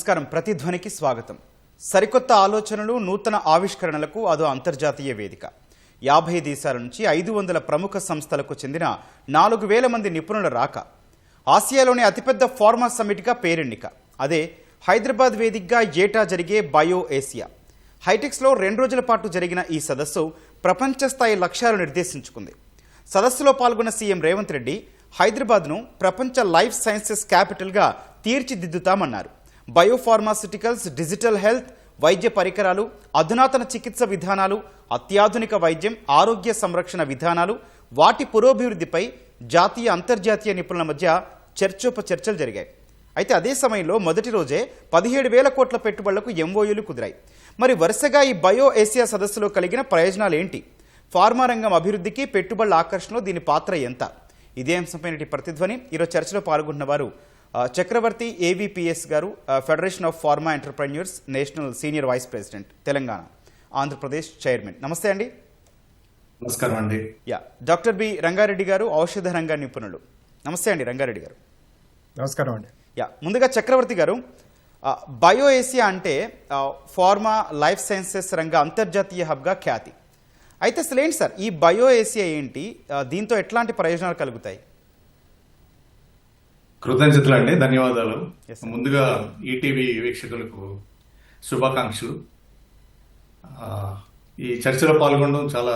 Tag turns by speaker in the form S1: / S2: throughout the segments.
S1: నమస్కారం. ప్రతిధ్వనికి స్వాగతం. సరికొత్త ఆలోచనలు, నూతన ఆవిష్కరణలకు అదో అంతర్జాతీయ వేదిక. 50 దేశాల నుంచి 500 ప్రముఖ సంస్థలకు చెందిన 4000 మంది నిపుణుల రాక. ఆసియాలోని అతిపెద్ద ఫార్మా సమ్మిట్గా పేరెన్నిక. అదే హైదరాబాద్ వేదికగా ఏటా జరిగే బయో ఏసియా. హైటెక్స్లో 2 రోజుల పాటు జరిగిన ఈ సదస్సు ప్రపంచ స్థాయి లక్ష్యాలు నిర్దేశించుకుంది. సదస్సులో పాల్గొన్న సీఎం రేవంత్ రెడ్డి హైదరాబాద్ను ప్రపంచ లైఫ్ సైన్సెస్ క్యాపిటల్గా తీర్చిదిద్దుతామన్నారు. బయోఫార్మాస్యూటికల్స్, డిజిటల్ హెల్త్, వైద్య పరికరాలు, అధునాతన చికిత్స విధానాలు, అత్యాధునిక వైద్యం, ఆరోగ్య సంరక్షణ విధానాలు, వాటి పురోభివృద్ధిపై జాతీయ అంతర్జాతీయ నిపుణుల మధ్య చర్చోపచర్చలు జరిగాయి. అయితే అదే సమయంలో మొదటి రోజే 17,000 కోట్ల పెట్టుబడులకు ఎంఓయూలు కుదిరాయి. మరి వరుసగా ఈ బయో ఏసియా సదస్సులో కలిగిన ప్రయోజనాలు ఏంటి? ఫార్మా రంగం అభివృద్ధికి, పెట్టుబడుల ఆకర్షణలో దీని పాత్ర ఎంత? ఇదే అంశంపైన ప్రతిధ్వని. ఈరోజు చర్చలో పాల్గొన్న వారు చక్రవర్తి ఏవిపిఎస్ గారు, federation of pharma entrepreneurs national senior vice president, Telangana, Andhra Pradesh chairman. నమస్తే అండి.
S2: నమస్కారం అండి.
S1: డాక్టర్ బి రంగారెడ్డి గారు, ఔషధ రంగ నిపుణులు. నమస్తే అండి రంగారెడ్డి గారు.
S3: నమస్కారం అండి.
S1: ముందుగా చక్రవర్తి గారు, బయో ఏసియా అంటే ఫార్మా లైఫ్ సైన్సెస్ రంగ అంతర్జాతీయ హబ్గా ఖ్యాతి. అయితే అసలు ఏంటి సార్ ఈ బయో ఏసియా ఏంటి? దీంతో ఎట్లాంటి ప్రయోజనాలు కలుగుతాయి?
S2: కృతజ్ఞతలు అండి, ధన్యవాదాలు. ముందుగా ఈటీవీ వీక్షకులకు శుభాకాంక్షలు. ఈ చర్చలో పాల్గొనడం చాలా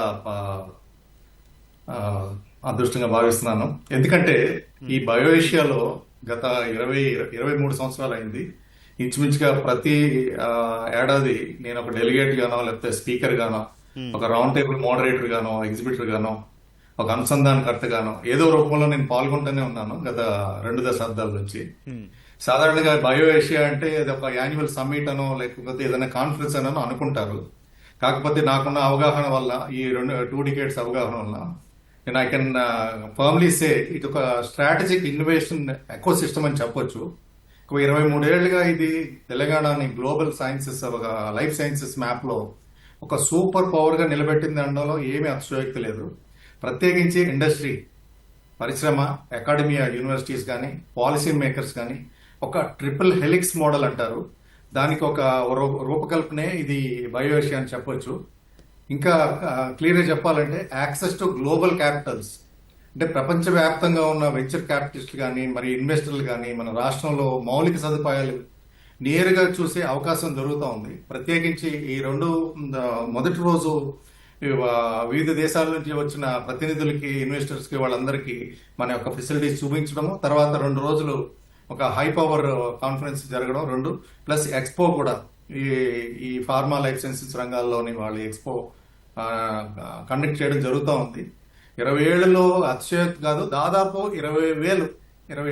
S2: అదృష్టంగా భావిస్తున్నాను. ఎందుకంటే ఈ బయో ఏషియాలో గత 23 సంవత్సరాలు అయింది. ఇంచుమించుగా ప్రతి ఏడాది నేను ఒక డెలిగేట్ గానో, లేకపోతే స్పీకర్ గానో, ఒక రౌండ్ టేబుల్ మోడరేటర్ గానో, ఎగ్జిబిటర్ గానో, ఒక అనుసంధానకర్త గానో ఏదో రూపంలో నేను పాల్గొంటూనే ఉన్నాను గత 2 దశాబ్దాల నుంచి. సాధారణంగా బయో ఏషియా అంటే అది ఒక యాన్యువల్ సమ్మిట్ అనో, లేకపోతే ఏదైనా కాన్ఫరెన్స్ అనో అనుకుంటారు. కాకపోతే నాకున్న అవగాహన వల్ల, ఈ 2 డికేడ్స్ అవగాహన వల్ల, నేను ఐ కెన్ ఫర్మ్లీ సే ఇది ఒక స్ట్రాటజిక్ ఇన్నోవేషన్ ఎకో సిస్టమ్ అని చెప్పొచ్చు. 23 ఏళ్లుగా ఇది తెలంగాణని గ్లోబల్ సైన్సెస్, ఒక లైఫ్ సైన్సెస్ మ్యాప్ లో ఒక సూపర్ పవర్ గా నిలబెట్టింది అనడంలో ఏమీ అతిశయోక్తి లేదు. ప్రత్యేకించి ఇండస్ట్రీ, పరిశ్రమ, అకాడమియా, యూనివర్సిటీస్ కానీ, పాలసీ మేకర్స్ కానీ ఒక ట్రిపుల్ హెలిక్స్ మోడల్ అంటారు, దానికి ఒక రూపకల్పనే ఇది బయో ఏషియా అని చెప్పొచ్చు. ఇంకా క్లియర్ గా చెప్పాలంటే యాక్సెస్ టు గ్లోబల్ క్యాపిటల్స్, అంటే ప్రపంచవ్యాప్తంగా ఉన్న వెంచర్ క్యాపిటలిస్టులు కానీ, మరి ఇన్వెస్టర్లు కానీ మన రాష్ట్రంలో మౌలిక సదుపాయాలు నేరుగా చూసే అవకాశం దొరుకుతూ ఉంది. ప్రత్యేకించి ఈ మొదటి రోజు వివిధ దేశాల నుంచి వచ్చిన ప్రతినిధులకి, ఇన్వెస్టర్స్ కి, వాళ్ళందరికీ మన యొక్క ఫెసిలిటీస్ చూపించడము, తర్వాత 2 రోజులు ఒక హై పవర్ కాన్ఫరెన్స్ జరగడం, 2 ప్లస్ ఎక్స్పో కూడా, ఈ ఫార్మా లైఫ్ సైన్సెస్ రంగాల్లోని వాళ్ళు ఎక్స్పో కండక్ట్ చేయడం జరుగుతూ ఉంది. 20 ఏళ్లలో అతిశయోక్తి కాదు, దాదాపు 20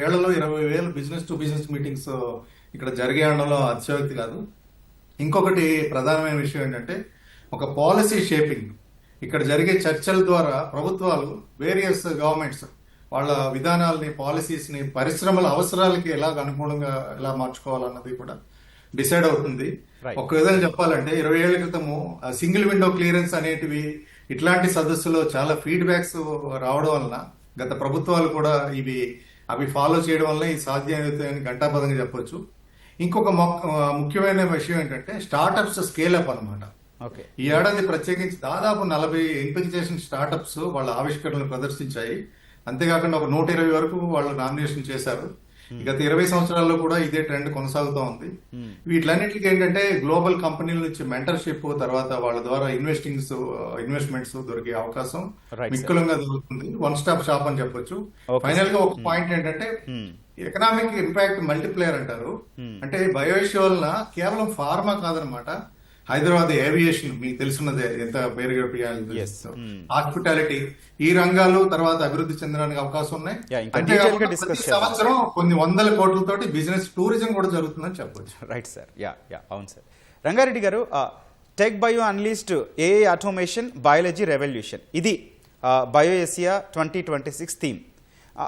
S2: ఏళ్లలో 20,000 బిజినెస్ టు బిజినెస్ మీటింగ్స్ ఇక్కడ జరిగే అనడంలో అతిశయోక్తి కాదు. ఇంకొకటి ప్రధానమైన విషయం ఏంటంటే ఒక పాలసీ షేపింగ్. ఇక్కడ జరిగే చర్చల ద్వారా ప్రభుత్వాలు, వేరియస్ గవర్నమెంట్స్ వాళ్ళ విధానాలని, పాలసీస్ ని పరిశ్రమల అవసరాలకి అనుగుణంగా ఎలా మార్చుకోవాలన్నది కూడా డిసైడ్ అవుతుంది. ఒక విధంగా చెప్పాలంటే 20 ఏళ్ల క్రితము సింగిల్ విండో క్లియరెన్స్ అనేటివి ఇట్లాంటి సదస్సులో చాలా ఫీడ్బ్యాక్స్ రావడం వలన గత ప్రభుత్వాలు కూడా అవి ఫాలో చేయడం వల్ల ఇది సాధ్యమవుతాయని ఘంటాపదంగా చెప్పొచ్చు. ఇంకొక ముఖ్యమైన విషయం ఏంటంటే స్టార్టప్స్ స్కేల్ అప్ అనమాట. ఈ ఏడాది ప్రత్యేకించి దాదాపు 40 ఎంపిక చేసిన స్టార్టప్స్ వాళ్ళ ఆవిష్కరణలు ప్రదర్శించాయి. అంతేకాకుండా ఒక 120 వరకు వాళ్ళు నామినేషన్ చేశారు. గత 20 సంవత్సరాల్లో కూడా ఇదే ట్రెండ్ కొనసాగుతూ ఉంది. వీటిలన్నిటికీ ఏంటంటే గ్లోబల్ కంపెనీల నుంచి మెంటర్షిప్, తర్వాత వాళ్ళ ద్వారా ఇన్వెస్ట్మెంట్స్ దొరికే అవకాశం మిక్కులంగా దొరుకుతుంది. 1 స్టాప్ షాప్ అని చెప్పొచ్చు. ఫైనల్ గా ఒక పాయింట్ ఏంటంటే ఎకనామిక్ ఇంపాక్ట్ మల్టిప్లేయర్ అంటారు. అంటే బయో ఏషియా వలన కేవలం ఫార్మా కాదనమాట, హైదరాబాద్ ఏవియేషన్ మీకు తెలిసినదే, ఎంత పేరు హాస్పిటాలిటీ, ఈ రంగాలు తర్వాత అభివృద్ధి చెందడానికి అవకాశం ఉన్నాయి. ప్రతి సంవత్సరం కొన్ని 100 కోట్లతోటి బిజినెస్ టూరిజం కూడా జరుగుతుందని చెప్పొచ్చు.
S1: Right sir. అవును సార్. రంగారెడ్డి గారు, tech bio అన్లీస్డ్ AI automation biology revolution, ఇది బయో ఏసియా 2026 థీమ్.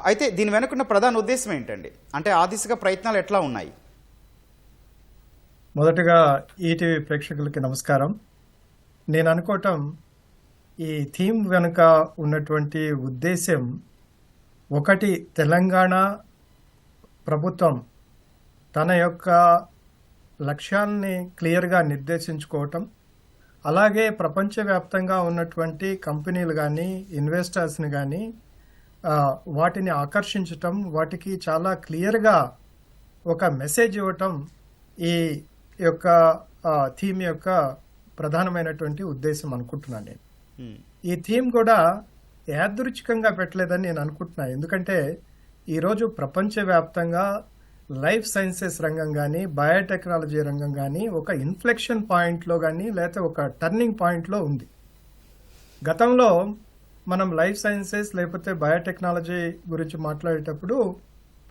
S1: అయితే దీని వెనుకున్న ప్రధాన ఉద్దేశం ఏంటండి? అంటే ఆ దిశగా ప్రయత్నాలు ఎట్లా ఉన్నాయి?
S3: మొదటగా ఈటీవీ ప్రేక్షకులకి నమస్కారం. నేను అనుకోవటం ఈ థీమ్ వెనుక ఉన్నటువంటి ఉద్దేశం ఒకటి, తెలంగాణ ప్రభుత్వం తన యొక్క లక్ష్యాల్ని క్లియర్గా నిర్దేశించుకోవటం, అలాగే ప్రపంచవ్యాప్తంగా ఉన్నటువంటి కంపెనీలు కానీ ఇన్వెస్టర్స్ని కానీ వాటిని ఆకర్షించటం, వాటికి చాలా క్లియర్గా ఒక మెసేజ్ ఇవ్వటం ఈ యొక్క థీమ్ యొక్క ప్రధానమైనటువంటి ఉద్దేశం అనుకుంటున్నాను నేను. ఈ థీమ్ కూడా యాదృచ్ఛికంగా పెట్టలేదని నేను అనుకుంటున్నాను. ఎందుకంటే ఈరోజు ప్రపంచవ్యాప్తంగా లైఫ్ సైన్సెస్ రంగం కానీ బయోటెక్నాలజీ రంగం కానీ ఒక ఇన్ఫ్లెక్షన్ పాయింట్లో కానీ లేకపోతే ఒక టర్నింగ్ పాయింట్లో ఉంది. గతంలో మనం లైఫ్ సైన్సెస్ లేకపోతే బయోటెక్నాలజీ గురించి మాట్లాడేటప్పుడు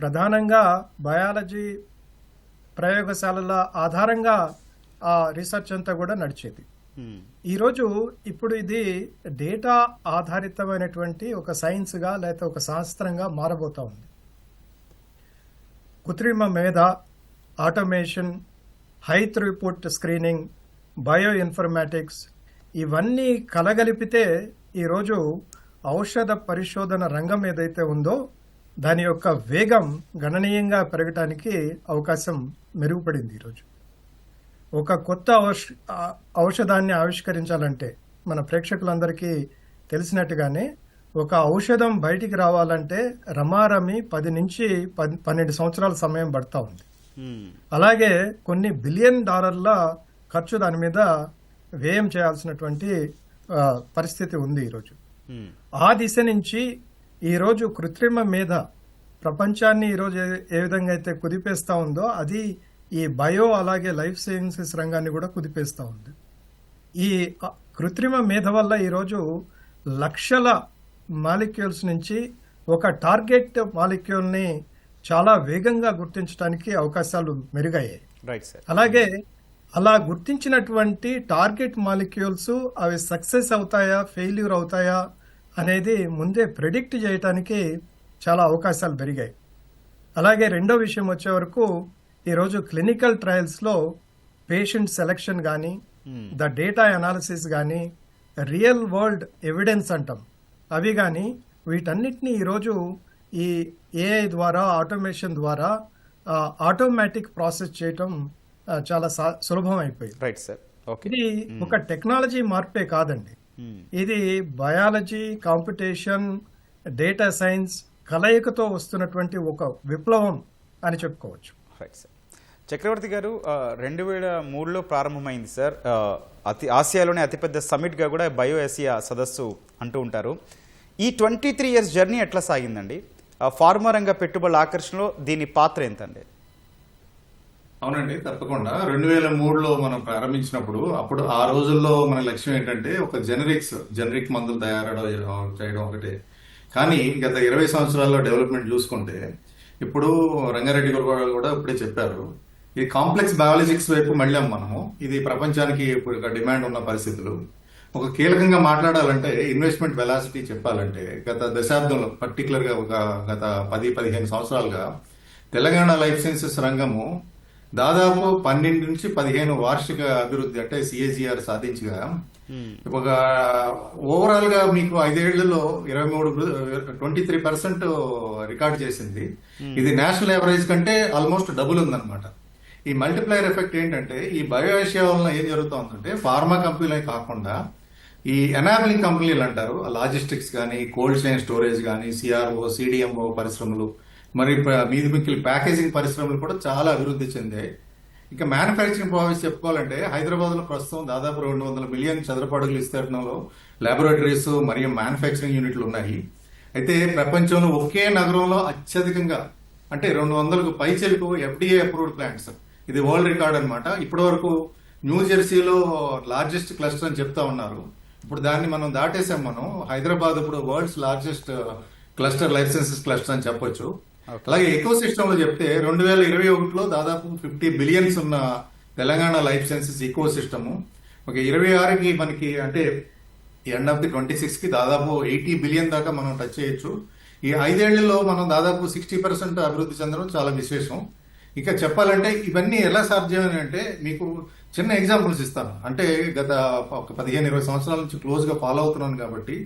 S3: ప్రధానంగా బయాలజీ ప్రయోగశాలల ఆధారంగా ఆ రీసెర్చ్ అంతా కూడా నడిచేది. ఈరోజు ఇప్పుడు ఇది డేటా ఆధారితమైనటువంటి ఒక సైన్స్గా లేకపోతే ఒక శాస్త్రంగా మారబోతా ఉంది. కృత్రిమ మేధ, automation, high throughput screening, bioinformatics ఇవన్నీ కలగలిపితే ఈరోజు ఔషధ పరిశోధన రంగం ఏదైతే ఉందో దాని యొక్క వేగం గణనీయంగా పెరగటానికి అవకాశం మెరుగుపడింది. ఈరోజు ఒక కొత్త ఔషధాన్ని ఆవిష్కరించాలంటే మన ప్రేక్షకులందరికీ తెలిసినట్టుగానే ఒక ఔషధం బయటికి రావాలంటే రమారమి 10 నుంచి 12 సంవత్సరాల సమయం పడతా ఉంది. అలాగే కొన్ని $1 బిలియన్ ఖర్చు దాని మీద వ్యయం చేయాల్సినటువంటి పరిస్థితి ఉంది ఈరోజు. ఆ దిశ నుంచి ఈరోజు కృత్రిమ మేధ ప్రపంచాన్ని ఈరోజు ఏ విధంగా అయితే కుదిపేస్తా ఉందో అది ఈ బయో అలాగే లైఫ్ సైన్సెస్ రంగాన్ని కూడా కుదిపేస్తా ఉంది. ఈ కృత్రిమ మేధ వల్ల ఈరోజు లక్షల మాలిక్యూల్స్ నుంచి ఒక టార్గెట్ మాలిక్యూల్ని చాలా వేగంగా గుర్తించడానికి అవకాశాలు మెరుగయ్యాయి.
S1: Right sir.
S3: అలాగే అలా గుర్తించినటువంటి టార్గెట్ మాలిక్యూల్స్ అవి సక్సెస్ అవుతాయా ఫెయిల్యూర్ అవుతాయా అనేది ముందే ప్రెడిక్ట్ చేయడానికి చాలా అవకాశాలు పెరిగాయి. అలాగే రెండో విషయం వచ్చే వరకు ఈరోజు క్లినికల్ ట్రయల్స్లో పేషెంట్ సెలెక్షన్ కానీ ద డేటా అనాలిసిస్ కానీ రియల్ వరల్డ్ ఎవిడెన్స్ అంటాం అవి కానీ వీటన్నిటినీ ఈరోజు ఈ ఏఐ ద్వారా ఆటోమేషన్ ద్వారా ఆటోమేటిక్ ప్రాసెస్ చేయటం చాలా సులభం అయిపోయింది.
S1: Right sir. ఓకే.
S3: ఇది ఒక టెక్నాలజీ మార్పే కాదండి, ఇది బయాలజీ, కాంపిటీషన్, డేటా సైన్స్ కలయికతో వస్తున్నటువంటి ఒక విప్లవం అని చెప్పుకోవచ్చు.
S1: Right sir. చక్రవర్తి గారు, 2003లో ప్రారంభమైంది సార్. ఆసియాలోనే అతిపెద్ద సమిట్గా కూడా బయో ఏసియా సదస్సు అంటూ ఉంటారు. ఈ 23 years జర్నీ ఎట్లా సాగిందండి? ఫార్మా రంగ పెట్టుబడుల ఆకర్షణలో దీని పాత్ర ఎంతండి?
S2: అవునండి, తప్పకుండా. 2003లో మనం ప్రారంభించినప్పుడు అప్పుడు ఆ రోజుల్లో మన లక్ష్యం ఏంటంటే ఒక జనరిక్ మందులు చేయడం ఒకటే. కానీ గత 20 సంవత్సరాల్లో డెవలప్మెంట్ చూసుకుంటే ఇప్పుడు రంగారెడ్డి గారు కూడా ఇప్పుడే చెప్పారు, ఈ కాంప్లెక్స్ బయాలజిక్స్ వైపు మళ్ళాం మనము. ఇది ప్రపంచానికి ఇప్పుడు డిమాండ్ ఉన్న పరిస్థితులు. ఒక కీలకంగా మాట్లాడాలంటే ఇన్వెస్ట్మెంట్ వెలాసిటీ చెప్పాలంటే గత దశాబ్దంలో పర్టికులర్ గా ఒక గత 10-15 సంవత్సరాలుగా తెలంగాణ లైఫ్ సైన్సెస్ రంగము దాదాపు 12 నుంచి 15 వార్షిక అభివృద్ధి అంటే సిఏజిఆర్ సాధించగా ఒక ఓవరాల్ గా మీకు 5 ఏళ్లలో 23% రికార్డ్ చేసింది. ఇది నేషనల్ యావరేజ్ కంటే ఆల్మోస్ట్ డబుల్ ఉందన్నమాట. ఈ మల్టిప్లైర్ ఎఫెక్ట్ ఏంటంటే ఈ బయో ఏషియా వలన ఏం జరుగుతుందంటే ఫార్మా కంపెనీలే కాకుండా ఈ ఎనాబిలింగ్ కంపెనీలు అంటారు, లాజిస్టిక్స్ కానీ, కోల్డ్ చైన్ స్టోరేజ్ కానీ, సిఆర్ఓ, సిడిఎంఓ పరిశ్రమలు, మరి మీది మిక్కిలి ప్యాకేజింగ్ పరిశ్రమలు కూడా చాలా అభివృద్ధి చెందాయి. ఇంకా మ్యానుఫ్యాక్చరింగ్ ప్రాసెస్ చెప్పుకోవాలంటే హైదరాబాద్ లో ప్రస్తుతం దాదాపు 200 మిలియన్ చదరపు అడుగుల విస్తీర్ణంలో లాబొరేటరీస్ మరియు మ్యానుఫ్యాక్చరింగ్ యూనిట్లు ఉన్నాయి. అయితే ప్రపంచంలో ఒకే నగరంలో అత్యధికంగా అంటే 200కు పైచెలకు FDA అప్రూవ్డ్ ప్లాంట్స్, ఇది వరల్డ్ రికార్డ్ అనమాట. ఇప్పటి వరకు న్యూ జెర్సీలో లార్జెస్ట్ క్లస్టర్ అని చెప్తా ఉన్నారు. ఇప్పుడు దాన్ని మనం దాటేసాం. మనం హైదరాబాద్ ఇప్పుడు world's largest cluster life sciences cluster అని చెప్పొచ్చు. అలాగే ఎకో సిస్టమ్ లో చెప్తే 2021లో దాదాపు 50 బిలియన్స్ ఉన్న Telangana life sciences ecosystem ఒక 26కి మనకి అంటే ఎండ్ ఆఫ్ ది 26కి దాదాపు 80 బిలియన్ దాకా మనం టచ్ చేయొచ్చు. ఈ 5 ఏళ్లలో మనం దాదాపు 60% అభివృద్ధి చెందడం చాలా విశేషం. ఇంకా చెప్పాలంటే ఇవన్నీ ఎలా సాధ్యమని అంటే మీకు చిన్న ఎగ్జాంపుల్స్ ఇస్తాను. అంటే గత ఒక 15-20 సంవత్సరాల నుంచి క్లోజ్ గా ఫాలో అవుతున్నాను కాబట్టి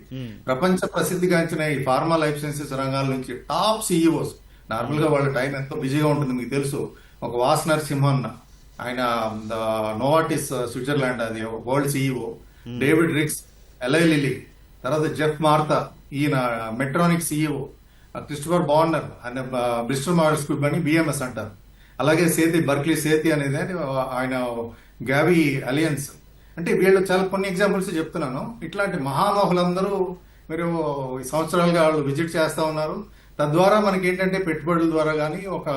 S2: ప్రపంచ ప్రసిద్ధిగాంచిన ఈ ఫార్మా లైఫ్ సైన్సెస్ రంగాల నుంచి టాప్ సిఇఓస్, నార్మల్ గా వాళ్ళ టైం ఎంతో బిజీగా ఉంటుంది మీకు తెలుసు. ఒక వాస్ నరసింహన్న ఆయన నోవాటిస్ స్విట్జర్లాండ్ అది world CEO, David Ricks, Eli Lilly, తర్వాత జెఫ్ మార్తా, ఈయన మెట్రానిక్ సిఇఓ, క్రిస్టోఫర్ బార్నర్ ఆయన బ్రిస్టల్ మోడల్ స్కూల్ అని బిఎంఎస్ అంటారు. అలాగే సేతి బర్క్లీ సేతి అనేది ఆయన గ్యావీ అలియన్స్. అంటే వీళ్ళు చాలా కొన్ని ఎగ్జాంపుల్స్ చెప్తున్నాను. ఇట్లాంటి మహామహులందరూ మీరు ఈ సంవత్సరాలుగా వాళ్ళు విజిట్ చేస్తా ఉన్నారు. తద్వారా మనకి ఏంటంటే పెట్టుబడుల ద్వారా కానీ, ఒక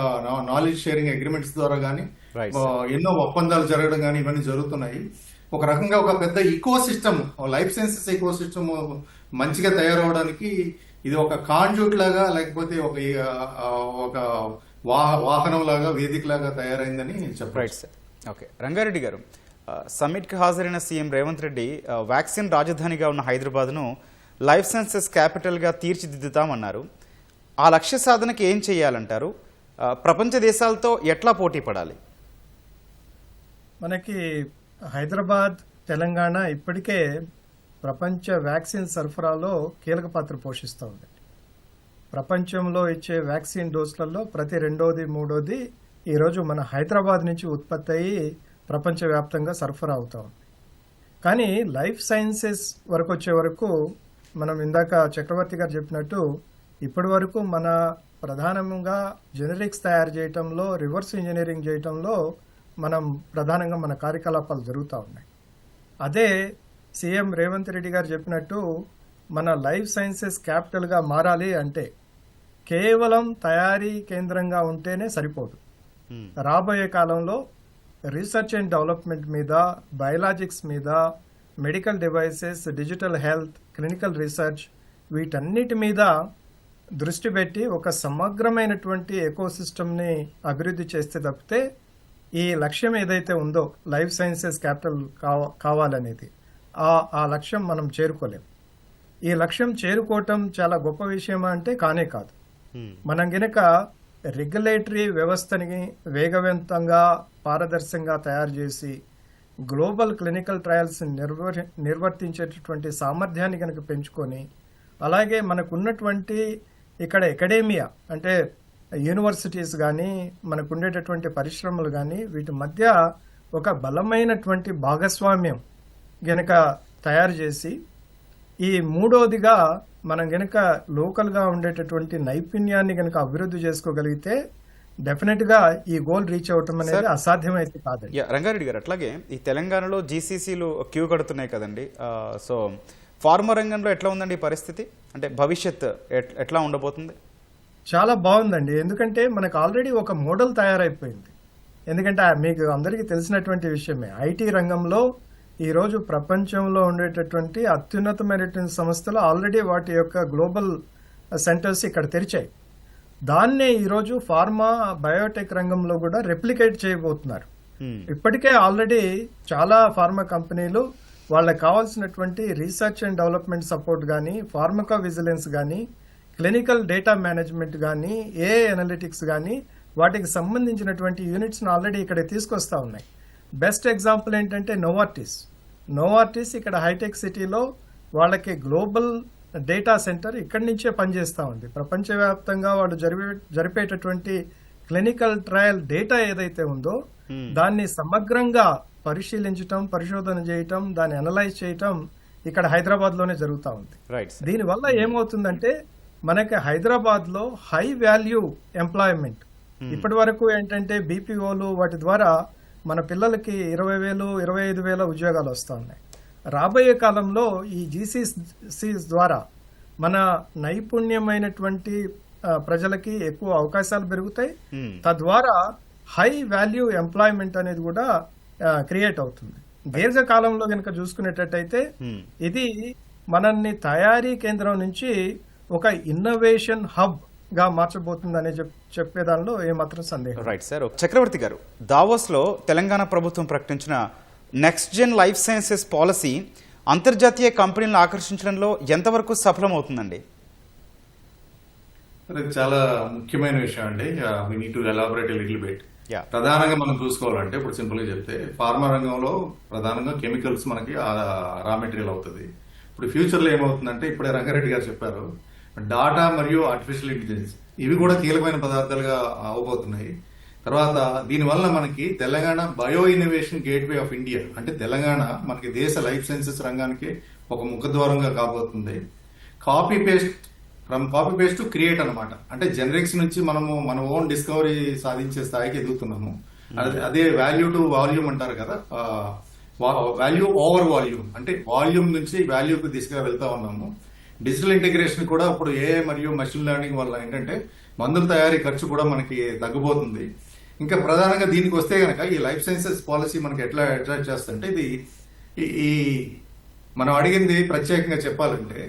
S2: నాలెడ్జ్ షేరింగ్ అగ్రిమెంట్స్ ద్వారా కానీ
S1: Right.
S2: ఎన్నో ఒప్పందాలు జరగడం కానీ ఇవన్నీ జరుగుతున్నాయి. ఒక రకంగా ఒక పెద్ద ecosystem, life sciences ecosystem మంచిగా తయారవడానికి ఇది ఒక కాంజూట్ లాగా, లేకపోతే ఒక వాహనం లాగా, వేదిక లాగా తయారైందని చెప్పారు.
S1: Right sir. ఓకే, రంగారెడ్డి గారు, సమ్మిట్కి హాజరైన సీఎం రేవంత్ రెడ్డి వ్యాక్సిన్ రాజధానిగా ఉన్న హైదరాబాద్ను లైఫ్ సైన్సెస్ క్యాపిటల్గా తీర్చిదిద్దుతామన్నారు. ఆ లక్ష్య సాధనకి ఏం చేయాలంటారు? ప్రపంచ దేశాలతో ఎట్లా పోటీ పడాలి?
S3: మనకి హైదరాబాద్, తెలంగాణ ఇప్పటికే ప్రపంచ వ్యాక్సిన్ సరఫరాలో కీలక పాత్ర పోషిస్తూ ఉంది. ప్రపంచంలో ఇచ్చే వ్యాక్సిన్ డోసులలో ప్రతి రెండోది, మూడోది ఈరోజు మన హైదరాబాద్ నుంచి ఉత్పత్తి అయ్యి ప్రపంచవ్యాప్తంగా సరఫరా అవుతా ఉంది. కానీ లైఫ్ సైన్సెస్ వరకు వచ్చే వరకు మనం ఇందాక చక్రవర్తి గారు చెప్పినట్టు ఇప్పటి వరకు మన ప్రధానంగా జెనరిక్స్ తయారు చేయటంలో, రివర్స్ ఇంజనీరింగ్ చేయటంలో మనం ప్రధానంగా మన కార్యకలాపాలు జరుగుతూ ఉన్నాయి. అదే సీఎం రేవంత్ రెడ్డి గారు చెప్పినట్టు మన లైఫ్ సైన్సెస్ క్యాపిటల్గా మారాలి అంటే కేవలం తయారీ కేంద్రంగా ఉంటేనే సరిపోదు. రాబోయే కాలంలో రీసెర్చ్ అండ్ డెవలప్మెంట్ మీద, బయోలాజిక్స్ మీద, medical devices, digital health, clinical research వీటన్నిటి మీద దృష్టి పెట్టి ఒక సమగ్రమైనటువంటి ఎకోసిస్టమ్ని అభివృద్ధి చేస్తే తప్పితే ఈ లక్ష్యం ఏదైతే ఉందో లైఫ్ సైన్సెస్ క్యాపిటల్ కావాలనేది ఆ లక్ష్యం మనం చేరుకోలేం. ఈ లక్ష్యం చేరుకోవటం చాలా గొప్ప విషయం అంటే కానే కాదు. మనం గనక రెగ్యులేటరీ వ్యవస్థని వేగవంతంగా, పారదర్శకంగా తయారు చేసి గ్లోబల్ క్లినికల్ ట్రయల్స్ నిర్వర్తించేటటువంటి సామర్థ్యాన్ని కనుక పెంచుకొని, అలాగే మనకున్నటువంటి ఇక్కడ అకాడమియా అంటే యూనివర్సిటీస్ కానీ, మనకు ఉండేటటువంటి పరిశ్రమలు కానీ వీటి మధ్య ఒక బలమైనటువంటి భాగస్వామ్యం గనక తయారు చేసి, ఈ మూడోదిగా మనం గనక లోకల్గా ఉండేటటువంటి నైపుణ్యాన్ని గనక అభివృద్ధి చేసుకోగలిగితే డెఫినెట్గా ఈ గోల్ రీచ్ అవటం అనేది అసాధ్యమైతే కాదండి.
S1: రంగారెడ్డి గారు, అట్లాగే ఈ తెలంగాణలో జీసీసీలు క్యూ కడుతున్నాయి కదండి. సో ఫార్మా రంగంలో ఎట్లా ఉందండి ఈ పరిస్థితి? అంటే భవిష్యత్ ఎట్లా ఉండబోతుంది?
S3: చాలా బాగుందండి. ఎందుకంటే మనకు ఆల్రెడీ ఒక మోడల్ తయారైపోయింది. ఎందుకంటే మీకు అందరికీ తెలిసినటువంటి విషయమే, ఐటీ రంగంలో ఈరోజు ప్రపంచంలో ఉండేటటువంటి అత్యున్నతమైనటువంటి సంస్థలు ఆల్రెడీ వాటి యొక్క గ్లోబల్ సెంటర్స్ ఇక్కడ తెరిచాయి. దాన్నే ఈరోజు ఫార్మా, బయోటెక్ రంగంలో కూడా రెప్లికేట్ చేయబోతున్నారు. ఇప్పటికే ఆల్రెడీ చాలా ఫార్మా కంపెనీలు వాళ్ళకి కావాల్సినటువంటి రీసెర్చ్ అండ్ డెవలప్మెంట్ సపోర్ట్ కానీ, ఫార్మకా విజిలెన్స్ కానీ, క్లినికల్ డేటా మేనేజ్మెంట్ కానీ, ఏఐ అనలిటిక్స్ కానీ వాటికి సంబంధించినటువంటి యూనిట్స్ను ఆల్రెడీ ఇక్కడ తీసుకొస్తా ఉన్నాయి. బెస్ట్ ఎగ్జాంపుల్ ఏంటంటే నోవార్టిస్ ఇక్కడ హైటెక్ సిటీలో వాళ్ళకి గ్లోబల్ డేటా సెంటర్ ఇక్కడి నుంచే పనిచేస్తూ ఉంది. ప్రపంచవ్యాప్తంగా వాళ్ళు జరిపేటటువంటి క్లినికల్ ట్రయల్ డేటా ఏదైతే ఉందో దాన్ని సమగ్రంగా పరిశీలించటం, పరిశోధన చేయటం, దాన్ని అనలైజ్ చేయటం ఇక్కడ హైదరాబాద్ లోనే జరుగుతూ ఉంది. దీనివల్ల ఏమవుతుందంటే మనకి హైదరాబాద్ లో హై వాల్యూ ఎంప్లాయ్మెంట్, ఇప్పటి వరకు ఏంటంటే బీపీఓలు వాటి ద్వారా మన పిల్లలకి 20,000, 25,000 ఉద్యోగాలు వస్తూ ఉన్నాయి. రాబోయే కాలంలో ఈ జీసీసీస్ ద్వారా మన నైపుణ్యమైనటువంటి ప్రజలకి ఎక్కువ అవకాశాలు పెరుగుతాయి. తద్వారా హై వాల్యూ ఎంప్లాయ్మెంట్ అనేది కూడా క్రియేట్ అవుతుంది. దీర్ఘకాలంలో కనుక చూసుకునేటట్టయితే ఇది మనల్ని తయారీ కేంద్రం నుంచి ఒక ఇన్నోవేషన్ హబ్ గా మార్చబోతుందనే చెప్పేదానిలో ఏమాత్రం సందేహం.
S1: Right sir. చక్రవర్తి గారు, దావోస్ లో తెలంగాణ ప్రభుత్వం ప్రకటించిన next gen life sciences policy అంతర్జాతీయ కంపెనీలను ఆకర్షించడంలో ఎంతవరకు సఫలమవుతుందండి?
S2: చాలా ముఖ్యమైన విషయం అండి. we need to elaborate a little bit. ప్రధానంగా మనం చూసుకోవాలంటే ఇప్పుడు సింపుల్ గా చెప్తే ఫార్మా రంగంలో ప్రధానంగా కెమికల్స్ మనకి రా మెటీరియల్ అవుతుంది. ఇప్పుడు ఫ్యూచర్ లో ఏమవుతుందంటే ఇప్పుడే రంగారెడ్డి గారు చెప్పారు, డాటా మరియు ఆర్టిఫిషియల్ ఇంటెలిజెన్స్ ఇవి కూడా కీలకమైన పదార్థాలుగా అవబోతున్నాయి. తర్వాత దీనివల్ల మనకి Telangana bio innovation gateway of India, అంటే తెలంగాణ మనకి దేశ లైఫ్ సైన్సెస్ రంగానికి ఒక ముఖద్వారంగా కాబోతుంది. కాపీ పేస్ట్ టు క్రియేట్ అన్నమాట. అంటే జెనరిక్స్ నుంచి మనము మన ఓన్ డిస్కవరీ సాధించే స్థాయికి ఎదుగుతున్నాము. అదే వాల్యూ టు వాల్యూమ్ అంటారు కదా, వాల్యూ ఓవర్ వాల్యూమ్, అంటే వాల్యూమ్ నుంచి వాల్యూకి దిశగా వెళ్తా ఉన్నాము. డిజిటల్ ఇంటిగ్రేషన్ కూడా ఇప్పుడు ఏఐ మరియు మెషిన్ లెర్నింగ్ వల్ల ఏంటంటే మందుల తయారీ ఖర్చు కూడా మనకి తగ్గిపోతుంది. ఇంకా ప్రధానంగా దీనికి వస్తే గనక ఈ లైఫ్ సైన్సెస్ పాలసీ మనకి ఎట్లా అట్రాక్ట్ చేస్తుంటే, ఇది ఈ మనం అడిగింది ప్రత్యేకంగా చెప్పాలంటే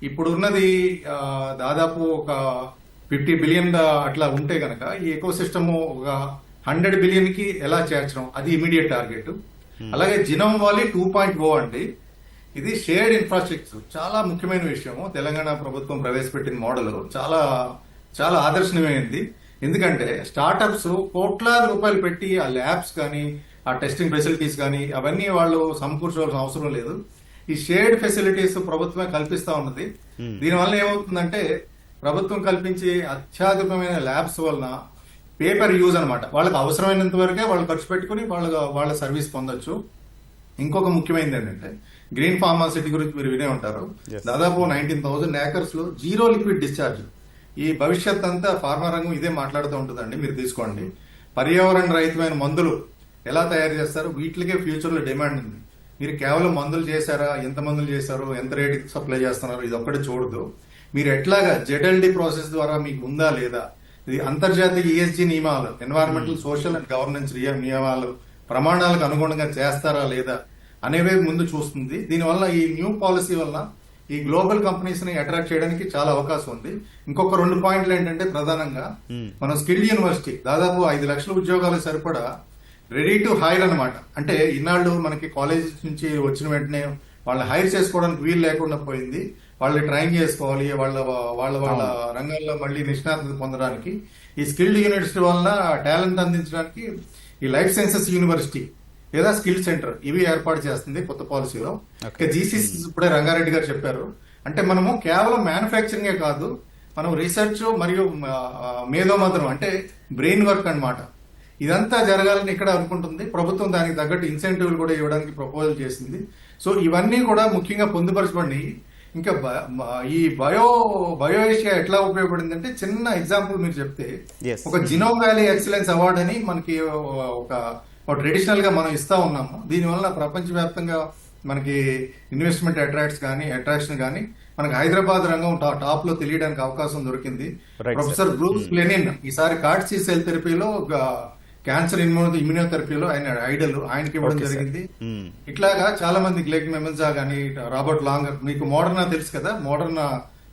S2: ఇప్పుడు ఉన్నది దాదాపు ఒక 50 బిలియన్ అట్లా ఉంటే గనక ఈ ఎకో సిస్టమ్ ఒక 100 బిలియన్ కి ఎలా చేర్చడం, అది ఇమీడియట్ టార్గెట్. అలాగే జినోమ్ వాలీ 2.0 అండి, ఇది షేర్డ్ ఇన్ఫ్రాస్ట్రక్చర్, చాలా ముఖ్యమైన విషయము. తెలంగాణ ప్రభుత్వం ప్రవేశపెట్టిన మోడల్ చాలా చాలా ఆదర్శనీయమైంది. ఎందుకంటే స్టార్టప్స్ కోట్లాది రూపాయలు పెట్టి ఆ ల్యాబ్స్ కానీ ఆ టెస్టింగ్ ఫెసిలిటీస్ కానీ అవన్నీ వాళ్ళు సమకూర్చవలసిన అవసరం లేదు. ఈ షేర్డ్ ఫెసిలిటీస్ ప్రభుత్వమే కల్పిస్తా ఉన్నది. దీనివల్ల ఏమవుతుందంటే ప్రభుత్వం కల్పించే అత్యాధునికమైన ల్యాబ్స్ వలన పేపర్ యూజ్ అన్నమాట, వాళ్ళకి అవసరమైనంత వరకే వాళ్ళు ఖర్చు పెట్టుకుని వాళ్ళ సర్వీస్ పొందొచ్చు. ఇంకొక ముఖ్యమైనది ఏంటంటే గ్రీన్ ఫార్మాసిటీ గురించి మీరు వినే ఉంటారు. దాదాపు 19,000 ఏకర్స్ లో జీరో లిక్విడ్ డిశ్చార్జ్. ఈ భవిష్యత్ అంతా ఫార్మా రంగం ఇదే మాట్లాడుతూ ఉంటుందండి. మీరు తీసుకోండి, పర్యావరణ రహితమైన మందులు ఎలా తయారు చేస్తారు, వీటికే ఫ్యూచర్ లో డిమాండ్ ఉంది. మీరు కేవలం మందులు చేశారా, ఎంత మందులు చేశారు, ఎంత రేటుకి సప్లై చేస్తున్నారు, ఇది ఒక్కటి చూడదు. మీరు ఎట్లాగా జెడ్ఎల్డి ప్రాసెస్ ద్వారా మీకు ఉందా లేదా, ఇది అంతర్జాతీయ ఈఎస్జీ నియమాలు, ఎన్వైరన్మెంటల్ సోషల్ అండ్ గవర్నెన్స్ నియమాలు ప్రమాణాలకు అనుగుణంగా చేస్తారా లేదా అనేవే ముందు చూస్తుంది. దీనివల్ల ఈ న్యూ పాలసీ వల్ల ఈ గ్లోబల్ కంపెనీస్ ని అట్రాక్ట్ చేయడానికి చాలా అవకాశం ఉంది. ఇంకొక 2 పాయింట్లు ఏంటంటే ప్రధానంగా మనం స్కిల్ యూనివర్సిటీ దాదాపు 5 లక్షల ఉద్యోగాలకు సరిపడా రెడీ టు హైర్ అనమాట. అంటే ఇన్నాళ్ళు మనకి కాలేజ్ నుంచి వచ్చిన వెంటనే వాళ్ళని హైర్ చేసుకోవడానికి వీలు లేకుండా పోయింది. వాళ్ళని ట్రైన్ చేసుకోవాలి, వాళ్ళ రంగాల్లో మళ్ళీ నిష్ణాతత పొందడానికి ఈ స్కిల్డ్ యూనివర్సిటీ వలన టాలెంట్ అందించడానికి ఈ లైఫ్ సైన్సెస్ యూనివర్సిటీ లేదా స్కిల్ సెంటర్ ఇవి ఏర్పాటు చేస్తుంది కొత్త పాలసీలో. జీసీసీ ఇప్పుడే రంగారెడ్డి గారు చెప్పారు. అంటే మనము కేవలం మ్యానుఫ్యాక్చరింగే కాదు, మనం రీసెర్చ్ మరియు మేధోమథనం అంటే బ్రెయిన్ వర్క్ అన్నమాట, ఇదంతా జరగాలని ఇక్కడ అనుకుంటుంది. ప్రభుత్వం దానికి తగ్గట్టు ఇన్సెంటివ్లు కూడా ఇవ్వడానికి ప్రపోజల్ చేసింది. సో ఇవన్నీ కూడా ముఖ్యంగా పొందుపరచబడి ఇంకా ఈ బయో ఏషియా ఎట్లా ఉపయోగపడింది అంటే చిన్న ఎగ్జాంపుల్ మీరు చెప్తే, ఒక జినోమ్ వ్యాలీ ఎక్సలెన్స్ అవార్డ్ అని మనకి ఒక ట్రెడిషనల్ గా మనం ఇస్తా ఉన్నాము. దీనివల్ల ప్రపంచవ్యాప్తంగా మనకి ఇన్వెస్ట్మెంట్ అట్రాక్షన్ కానీ మనకి హైదరాబాద్ రంగం టాప్ లో తెలియడానికి అవకాశం దొరికింది. ప్రొఫెసర్ బ్రూస్ లెనిన్ ఈసారి కార్డ్సీ సెల్ థెరపీలో క్యాన్సర్ ఇమ్యూనోథెరపీలో ఆయన ఐడల్, ఆయనకి ఇవ్వడం జరిగింది. ఇట్లాగా చాలా మంది గ్లెగ్ మెమెన్జా గానీ, రాబర్ట్ లాంగర్, మీకు మోడర్నా తెలుసు కదా, మోడర్నా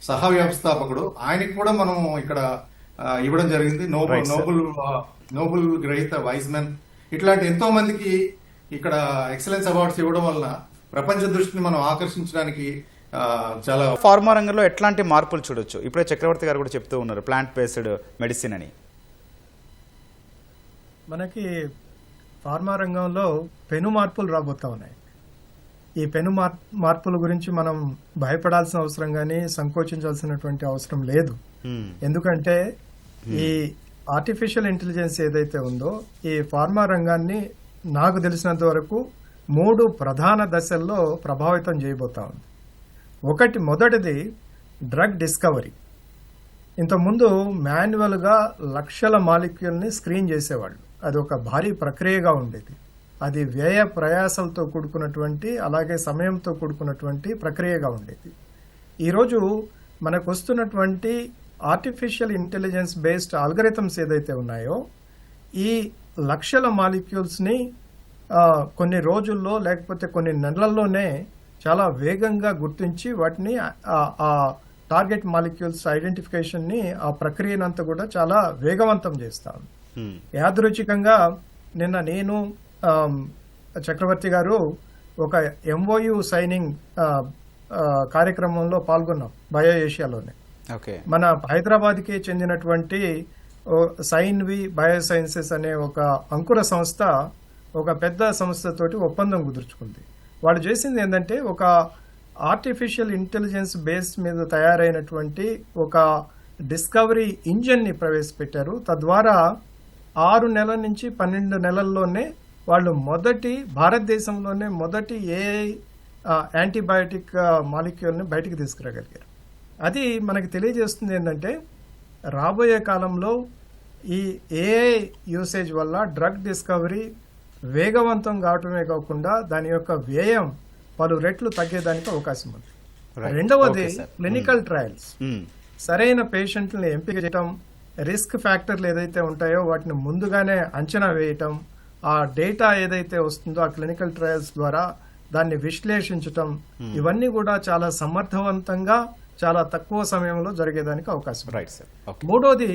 S2: సహ వ్యవస్థాపకుడు, ఆయనకి కూడా మనం ఇక్కడ ఇవ్వడం జరిగింది. నోబెల్ గ్రహీత వైజ్మెన్, ఇట్లాంటి ఎంతో మందికి ఇక్కడ ఎక్సలెన్స్ అవార్డ్స్ ఇవ్వడం వల్ల ప్రపంచ దృష్టిని మనం ఆకర్షించడానికి చాలా.
S1: ఫార్మా రంగంలో ఎట్లాంటి మార్పులు చూడొచ్చు? ఇప్పుడే చక్రవర్తి గారు కూడా చెప్తూ ఉన్నారు ప్లాంట్ బేస్డ్ మెడిసిన్ అని.
S3: మనకి ఫార్మా రంగంలో పెను మార్పులు రాబోతా ఉన్నాయి. ఈ పెను మార్పుల గురించి మనం భయపడాల్సిన అవసరం కానీ సంకోచించాల్సినటువంటి అవసరం లేదు. ఎందుకంటే ఈ ఆర్టిఫిషియల్ ఇంటెలిజెన్స్ ఏదైతే ఉందో ఈ ఫార్మా రంగాన్ని నాకు తెలిసినంత వరకు 3 ప్రధాన దశల్లో ప్రభావితం చేయబోతా ఉంది. మొదటిది డ్రగ్ డిస్కవరీ. ఇంతకుముందు మాన్యువల్గా లక్షల మాలిక్యూల్ని స్క్రీన్ చేసేవాళ్ళు. అది ఒక భారీ ప్రక్రియగా ఉండేది. అది వ్యయ ప్రయాసాలతో కూడుకున్నటువంటి అలాగే సమయంతో కూడుకున్నటువంటి ప్రక్రియగా ఉండేది. ఈరోజు మనకు వస్తున్నటువంటి ఆర్టిఫిషియల్ ఇంటెలిజెన్స్ బేస్డ్ ఆల్గరిథమ్స్ ఏదైతే ఉన్నాయో ఈ లక్షల మాలిక్యూల్స్ని కొన్ని రోజుల్లో లేకపోతే కొన్ని నెలల్లోనే చాలా వేగంగా గుర్తించి వాటిని ఆ టార్గెట్ మాలిక్యూల్స్ ఐడెంటిఫికేషన్ని ఆ ప్రక్రియనంతా కూడా చాలా వేగవంతం చేస్తాం. యాదృచ్ఛికంగా నిన్న నేను చక్రవర్తి గారు ఒక MOU సైనింగ్ కార్యక్రమంలో పాల్గొన్నాం బయో ఏషియాలోనే. మన హైదరాబాద్కి చెందినటువంటి సైన్వి బయోసైన్సెస్ అనే ఒక అంకుర సంస్థ ఒక పెద్ద సంస్థతోటి ఒప్పందం కుదుర్చుకుంది. వాళ్ళు చేసింది ఏంటంటే ఒక ఆర్టిఫిషియల్ ఇంటెలిజెన్స్ బేస్ మీద తయారైనటువంటి ఒక డిస్కవరీ ఇంజన్ని ప్రవేశపెట్టారు. తద్వారా 6 నెలల నుంచి 12 నెలల్లోనే వాళ్ళు భారతదేశంలోనే మొదటి ఏఐ యాంటీబయాటిక్ మాలిక్యూల్ని బయటికి తీసుకురాగలిగారు. అది మనకి తెలియజేస్తుంది ఏంటంటే రాబోయే కాలంలో ఈ ఏఐ యూసేజ్ వల్ల డ్రగ్ డిస్కవరీ వేగవంతం కావటమే కాకుండా దాని యొక్క వ్యయం పలు రెట్లు తగ్గేదానికి అవకాశం ఉంది.
S1: Right.
S3: రెండవది
S1: Okay, sir.
S3: Clinical trials. సరైన పేషెంట్లను ఎంపిక చేయటం, రిస్క్ ఫ్యాక్టర్లు ఏదైతే ఉంటాయో వాటిని ముందుగానే అంచనా వేయటం, ఆ డేటా ఏదైతే వస్తుందో ఆ క్లినికల్ ట్రయల్స్ ద్వారా దాన్ని విశ్లేషించటం, ఇవన్నీ కూడా చాలా సమర్థవంతంగా చాలా తక్కువ సమయంలో జరిగేదానికి అవకాశం ఉంది.
S1: Right sir. ఓకే.
S3: మూడోది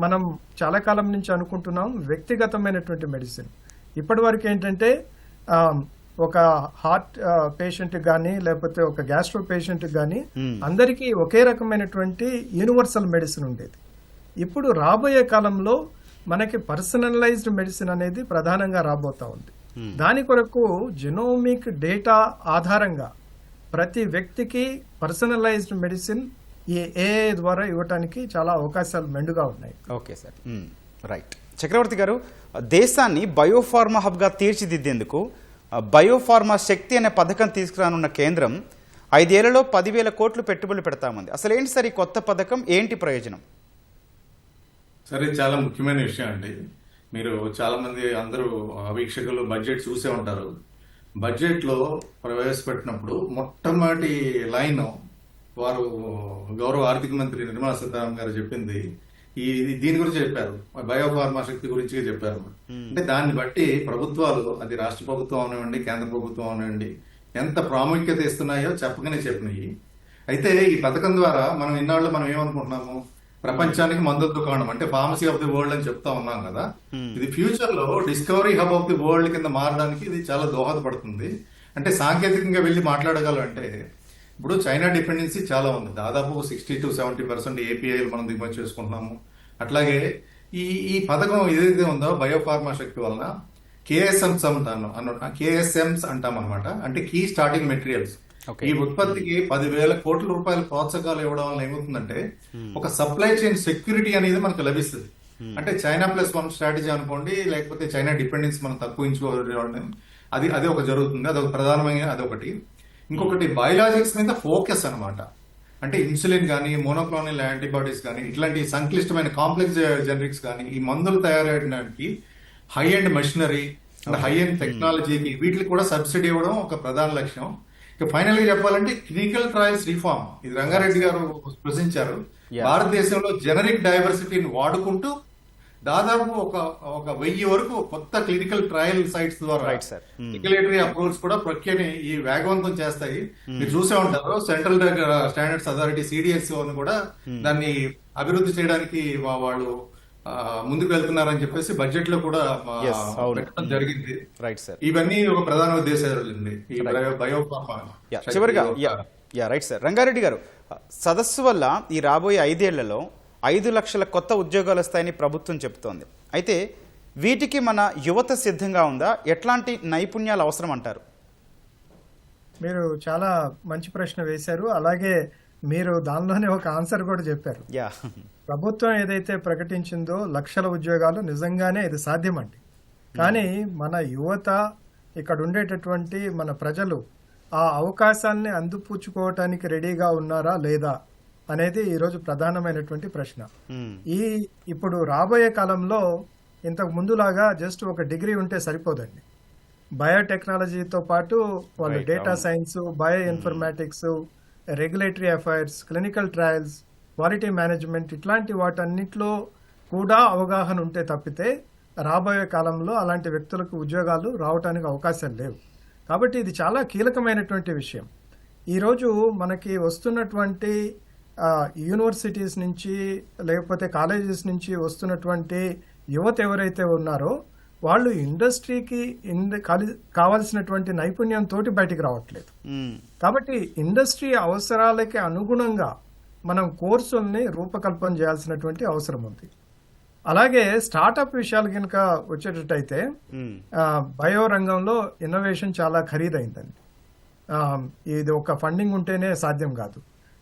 S3: మనం చాలా కాలం నుంచి అనుకుంటున్నాం వ్యక్తిగతమైనటువంటి మెడిసిన్. ఇప్పటి వరకు ఏంటంటే ఒక హార్ట్ పేషెంట్ కానీ లేకపోతే ఒక గ్యాస్ట్రో పేషెంట్ కానీ అందరికీ ఒకే రకమైనటువంటి యూనివర్సల్ మెడిసిన్ ఉండేది. ఇప్పుడు రాబోయే కాలంలో మనకి పర్సనలైజ్డ్ మెడిసిన్ అనేది ప్రధానంగా రాబోతా ఉంది. దాని కొరకు జెనోమిక్ డేటా ఆధారంగా ప్రతి వ్యక్తికి పర్సనలైజ్డ్ మెడిసిన్ ఈ ఏఐ ద్వారా ఇవ్వడానికి చాలా అవకాశాలు మెండుగా ఉన్నాయి.
S1: Okay sir. రైట్. చక్రవర్తి గారు, దేశాన్ని బయోఫార్మా హబ్గా తీర్చిదిద్దేందుకు బయోఫార్మా శక్తి అనే పథకం తీసుకురానున్న కేంద్రం 5 ఏళ్లలో 10,000 కోట్లు పెట్టుబడులు పెడతామంది. అసలు ఏంటి సార్ ఈ కొత్త పథకం, ఏంటి ప్రయోజనం?
S2: సరే, చాలా ముఖ్యమైన విషయం అండి. మీరు చాలా మంది అందరూ వీక్షకులు బడ్జెట్ చూసే ఉంటారు. బడ్జెట్ లో ప్రవేశపెట్టినప్పుడు మొట్టమొదటి లైన్ వారు గౌరవ ఆర్థిక మంత్రి నిర్మలా సీతారామన్ గారు చెప్పింది దీని గురించి చెప్పారు, బయోఫార్మా శక్తి గురించి చెప్పారు. అంటే దాన్ని బట్టి ప్రభుత్వాలు, అది రాష్ట్ర ప్రభుత్వం అవనివ్వండి, కేంద్ర ప్రభుత్వం అవనివ్వండి, ఎంత ప్రాముఖ్యత ఇస్తున్నాయో చెప్పగానే చెప్పినాయి. అయితే ఈ పథకం ద్వారా మనం ఇన్నాళ్ళు మనం ఏమనుకుంటున్నాము, ప్రపంచానికి మందుల దుకాణం అంటే ఫార్మసీ ఆఫ్ ది వరల్డ్ అని చెప్తా ఉన్నాం కదా. ఇది ఫ్యూచర్ లో discovery hub of the world కింద మారడానికి ఇది చాలా దోహదపడుతుంది. అంటే సాంకేతికంగా వెళ్ళి మాట్లాడగలంటే ఇప్పుడు చైనా డిపెండెన్సీ చాలా ఉంది. దాదాపు 60 to 70% ఏపీఐలు మనం దిగుమతి చేసుకుంటున్నాము. అట్లాగే ఈ పథకం ఏదైతే ఉందో బయోఫార్మా శక్తి వలన కేఎస్ఎంస్ అంటాం అనమాట. అంటే కీ స్టార్టింగ్ మెటీరియల్స్. ఈ ఉత్పత్తికి 10,000 కోట్ల రూపాయల ప్రోత్సాహాలు ఇవ్వడం వల్ల ఏమవుతుందంటే ఒక సప్లై చైన్ సెక్యూరిటీ అనేది మనకు లభిస్తుంది. అంటే చైనా +1 స్ట్రాటజీ అనుకోండి, లేకపోతే చైనా డిపెండెన్స్ మనం తక్కువించుకోవడం, అది ఒక జరుగుతుంది. అదొక ప్రధానమైన అదొకటి. ఇంకొకటి బయోలాజిక్స్ మీద ఫోకస్ అనమాట. అంటే ఇన్సులిన్ కానీ, మోనోక్లోనల్ యాంటీబాడీస్ కానీ, ఇట్లాంటి సంక్లిష్టమైన కాంప్లెక్స్ జెనరిక్స్ కానీ, ఈ మందులు తయారయ్యడానికి high and machinery, high and టెక్నాలజీకి వీటికి కూడా సబ్సిడీ ఇవ్వడం ఒక ప్రధాన లక్ష్యం. ఇక ఫైనల్ గా చెప్పాలంటే క్లినికల్ ట్రయల్స్ రిఫార్మ్, ఇది రంగారెడ్డి గారు ప్రశ్నించారు. భారతదేశంలో జెనరిక్ డైవర్సిటీని వాడుకుంటూ దాదాపు ఒక 1000 వరకు కొత్త క్లినికల్ ట్రయల్ సైట్స్ ద్వారా రెగ్యులేటరీ అప్రూవల్స్ కూడా ప్రక్రియని ఈ వేగవంతం చేస్తాయి. మీరు చూసే ఉంటారు, సెంట్రల్ స్టాండర్డ్స్ అథారిటీ CDSCO అని కూడా దాన్ని అభివృద్ధి చేయడానికి వాళ్ళు ముందుకు వెళ్తున్నారని చెప్పేసి బడ్జెట్ లో కూడా పెట్టడం జరిగింది. ఇవన్నీ ఒక ప్రధాన ఉద్దేశాలు ఈ బయోఫార్మా.
S1: చివరిగా రైట్ సార్. రంగారెడ్డి గారు, సదస్సు వల్ల ఈ రాబోయే 5 ఏళ్లలో 5 లక్షల కొత్త ఉద్యోగాలు వస్తాయని ప్రభుత్వం చెబుతోంది. అయితే వీటికి మన యువత సిద్ధంగా ఉందా? ఎట్లాంటి నైపుణ్యాలు అవసరం అంటారు?
S3: మీరు చాలా మంచి ప్రశ్న వేశారు. అలాగే మీరు దానిలోనే ఒక ఆన్సర్ కూడా చెప్పారు. ప్రభుత్వం ఏదైతే ప్రకటించిందో లక్షల ఉద్యోగాలు, నిజంగానే ఇది సాధ్యమండి. కానీ మన యువత, ఇక్కడ ఉండేటటువంటి మన ప్రజలు ఆ అవకాశాన్ని అందిపుచ్చుకోవటానికి రెడీగా ఉన్నారా లేదా అనేది ఈరోజు ప్రధానమైనటువంటి ప్రశ్న. ఇప్పుడు రాబోయే కాలంలో ఇంతకు ముందులాగా జస్ట్ ఒక డిగ్రీ ఉంటే సరిపోదండి. బయోటెక్నాలజీతో పాటు వాళ్ళు data science, bio informatics, regulatory affairs, clinical trials, quality management, ఇట్లాంటి వాటన్నిటిలో కూడా అవగాహన ఉంటే తప్పితే రాబోయే కాలంలో అలాంటి వ్యక్తులకు ఉద్యోగాలు రావడానికి అవకాశం లేవు. కాబట్టి ఇది చాలా కీలకమైనటువంటి విషయం. ఈరోజు మనకి వస్తున్నటువంటి యూనివర్సిటీస్ నుంచి లేకపోతే కాలేజెస్ నుంచి వస్తున్నటువంటి యువత ఎవరైతే ఉన్నారో వాళ్ళు ఇండస్ట్రీకి కావాల్సినటువంటి నైపుణ్యంతో బయటికి రావట్లేదు. కాబట్టి ఇండస్ట్రీ అవసరాలకి అనుగుణంగా మనం కోర్సుల్ని రూపకల్పన చేయాల్సినటువంటి అవసరం ఉంది. అలాగే స్టార్టప్ విషయాలు కనుక వచ్చేటట్టయితే బయో రంగంలో ఇన్నోవేషన్ చాలా ఖరీదైందండి. ఇది ఒక ఫండింగ్ ఉంటేనే సాధ్యం కాదు.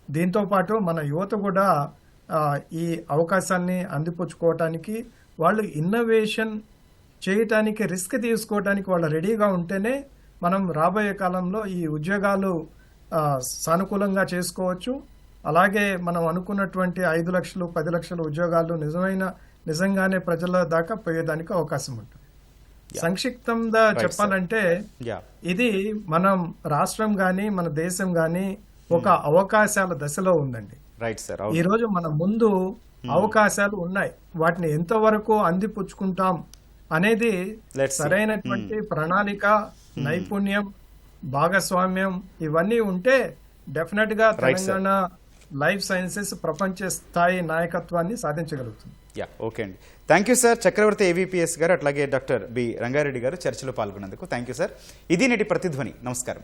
S3: దీంతో పాటు మన యువత కూడా ఈ అవకాశాన్ని అందిపుచ్చుకోవటానికి వాళ్ళు ఇన్నోవేషన్ చేయటానికి రిస్క్ తీసుకోవడానికి వాళ్ళు రెడీగా ఉంటేనే మనం రాబోయే కాలంలో ఈ ఉద్యోగాలు సానుకూలంగా చేసుకోవచ్చు. అలాగే మనం అనుకున్నటువంటి 5 లక్షలు 10 లక్షల ఉద్యోగాలు నిజంగానే ప్రజల దాకా పోయేదానికి అవకాశం ఉంటుంది. సంక్షిప్తంగా చెప్పాలంటే ఇది మనం రాష్ట్రం గాని మన దేశం గాని ఒక అవకాశాల దశలో ఉందండి. ఈ రోజు మన ముందు అవకాశాలు ఉన్నాయి. వాటిని ఎంతవరకు అందిపుచ్చుకుంటాం అనేది సరైనటువంటి ప్రణాళిక, నైపుణ్యం, భాగస్వామ్యం ఇవన్నీ ఉంటే డెఫినెట్ గా తెలంగాణ లైఫ్ సైన్సెస్ ప్రపంచ స్థాయి నాయకత్వాన్ని సాధించగలుగుతుంది.
S1: ఓకే అండి. Thank you sir. Chakravarthi AVPS గారు, అట్లాగే డాక్టర్ బి రంగారెడ్డి గారు చర్చలో పాల్గొన్నందుకు థ్యాంక్ యూ సార్. ఇది నేటి ప్రతిధ్వని. నమస్కారం.